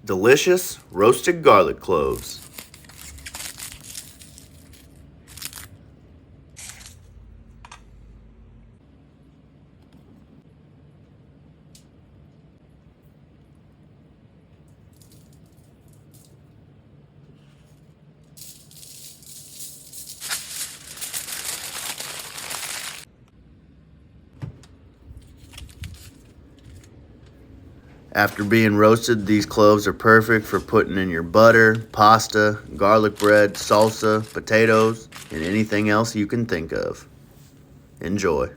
delicious roasted garlic cloves. After being roasted, these cloves are perfect for putting in your butter, pasta, garlic bread, salsa, potatoes, and anything else you can think of. Enjoy.